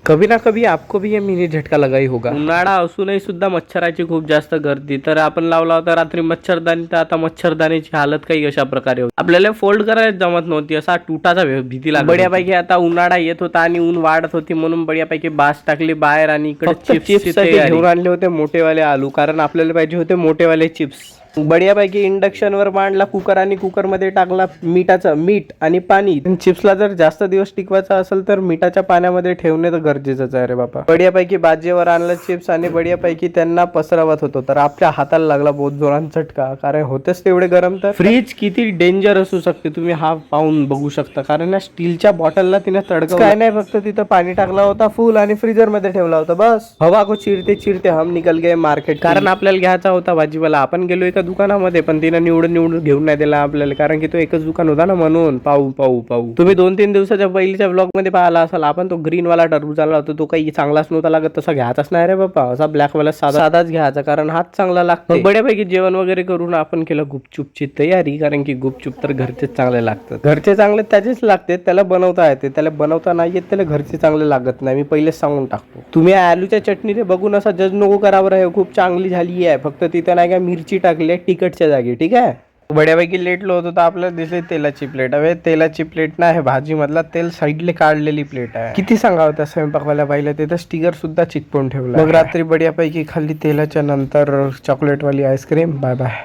कभी ना कभी आपको भी ये मिनी झटका लगाई होगा. उन्हाळा असूनही सुद्धा मच्छराची खूप जास्त गर्दी. तर आपण लावला होता रात्री मच्छरदाणी, तर आता मच्छरदाणीची हालत काही अशा प्रकारे होती. आपल्याला फोल्ड करायला जमत नव्हती, असा तुटाचा भीती लागली. बढियापैकी आता उन्हाळा येत होता आणि ऊन वाढत होती, म्हणून बढियापैकी बास टाकली बाहेर आणि इकडे चिप्स घेऊन आणले होते मोठेवाले आलू, कारण आपल्याला पाहिजे होते मोठेवाले चिप्स. बढियापैकी इंडक्शनवर मांडला कुकर आणि कुकरमध्ये टाकला मीठ आणि पाणी. चिप्सला जर जास्त दिवस टिकवायचा असेल तर मिठाच्या पाण्यामध्ये ठेवणे तर गरजेचंच आहे रे बाबा. बढियापैकी बाजेवर आणलं चिप्स आणि बढियापैकी त्यांना पसरवत होतो, तर आपल्या हाताला लागला बहुत जोरान चटका, कारण होतेच तेवढे गरम. तर फ्रीज किती डेंजर असू शकते तुम्ही हा पाहून बघू शकता, कारण या स्टीलच्या बॉटलला तिने तडकवलं काय नाही, फक्त तिथं पाणी टाकला होता फुल आणि फ्रीजर मध्ये ठेवला होता बस. हवा को चिरते हम निकल गए मार्केट, कारण आपल्याला घ्यायचा होता भाजीपाला. आपण गेलो एका दुकानामध्ये, पण तिने निवडून घेऊन नाही दिला आपल्याला, कारण की तो एकच दुकान होता ना, म्हणून पाहू तुम्ही 2-3 दिवसाच्या पहिलीच्या ब्लॉग मध्ये पाहिला असाल, आपण तो ग्रीन वाला टरबूज आणला होता, तो काही चांगलाच नव्हता लागत, तसा घ्यायचाच नाही रे बाबा. असा ब्लॅक वाला साधाच घ्यायचा, कारण हात चांगला लागतो. बड्यापैकी जेवण वगैरे करून आपण केलं गुपचूपची तयारी, कारण की गुपचूप तर घरचेच चांगले लागतात. घरचे चांगले त्याचेच लागते, त्याला बनवता येते, त्याला बनवता नाही येत, त्याला घरचे चांगले लागत नाही. मी पहिलेच सांगून टाकतो. तुम्ही आलूच्या चटणीने बघून असा जज नको करावर आहे, खूप चांगली झाली आहे, फक्त तिथं नाही का मिरची टाकली तिखटच्या जागी, ठीक आहे. बड्यापैकी लेटलो होतो तर आपल्याला दिसली तेलाची प्लेट. हवे तेलाची प्लेट नाही, भाजी मधला तेल साईडले काढलेली प्लेट आहे. किती सांगावं त्या स्वयंपाकवाल्या बाईला, तिथं स्टिकर सुद्धा चिटकवून ठेवला. मग रात्री बड्यापैकी खाल्ली तेलाच्या नंतर चॉकलेट वाली आईस्क्रीम. Bye bye.